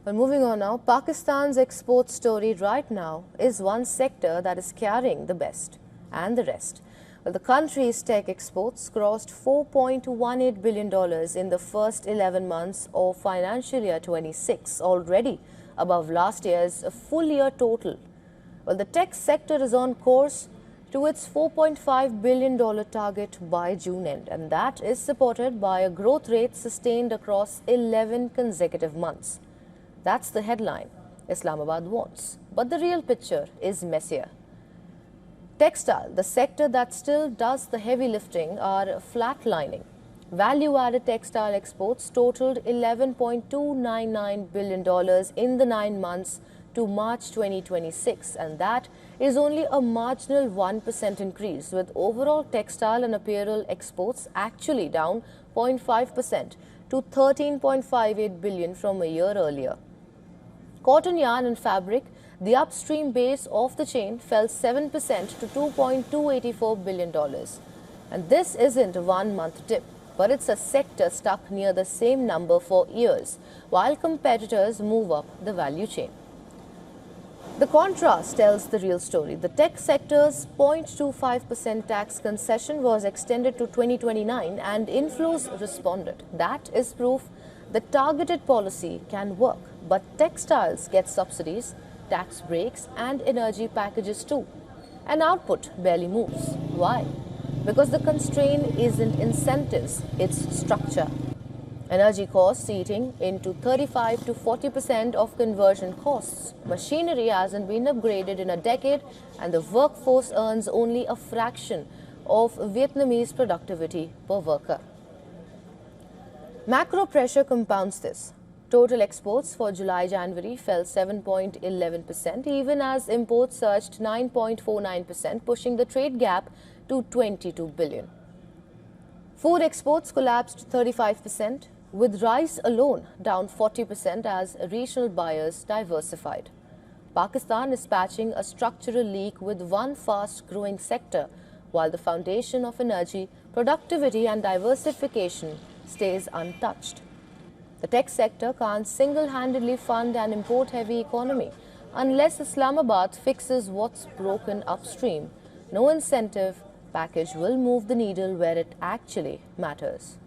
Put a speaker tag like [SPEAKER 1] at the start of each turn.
[SPEAKER 1] Well, moving on now, Pakistan's export story right now is one sector that is carrying the best and the rest. Well, the country's tech exports crossed $4.18 billion in the first 11 months of financial year 26, already above last year's full year total. Well, the tech sector is on course to its $4.5 billion target by June end, and that is supported by a growth rate sustained across 11 consecutive months. That's the headline Islamabad wants. But the real picture is messier. Textile, the sector that still does the heavy lifting, are flatlining. Value-added textile exports totaled $11.299 billion in the 9 months to March 2026, and that is only a marginal 1% increase, with overall textile and apparel exports actually down 0.5% to $13.58 billion from a year earlier. Cotton yarn and fabric, the upstream base of the chain, fell 7% to $2.284 billion. And this isn't a one-month dip, but it's a sector stuck near the same number for years, while competitors move up the value chain. The contrast tells the real story. The tech sector's 0.25% tax concession was extended to 2029 and inflows responded. That is proof that targeted policy can work. But textiles get subsidies, tax breaks and energy packages too. And output barely moves. Why? Because the constraint isn't incentives, it's structure. Energy costs eating into 35 to 40% of conversion costs. Machinery hasn't been upgraded in a decade, and the workforce earns only a fraction of Vietnamese productivity per worker. Macro pressure compounds this. Total exports for July-January fell 7.11%, even as imports surged 9.49%, pushing the trade gap to $22 billion. Food exports collapsed 35%, with rice alone down 40% as regional buyers diversified. Pakistan is patching a structural leak with one fast-growing sector, while the foundation of energy, productivity and diversification stays untouched. The tech sector can't single-handedly fund an import-heavy economy unless Islamabad fixes what's broken upstream. No incentive package will move the needle where it actually matters.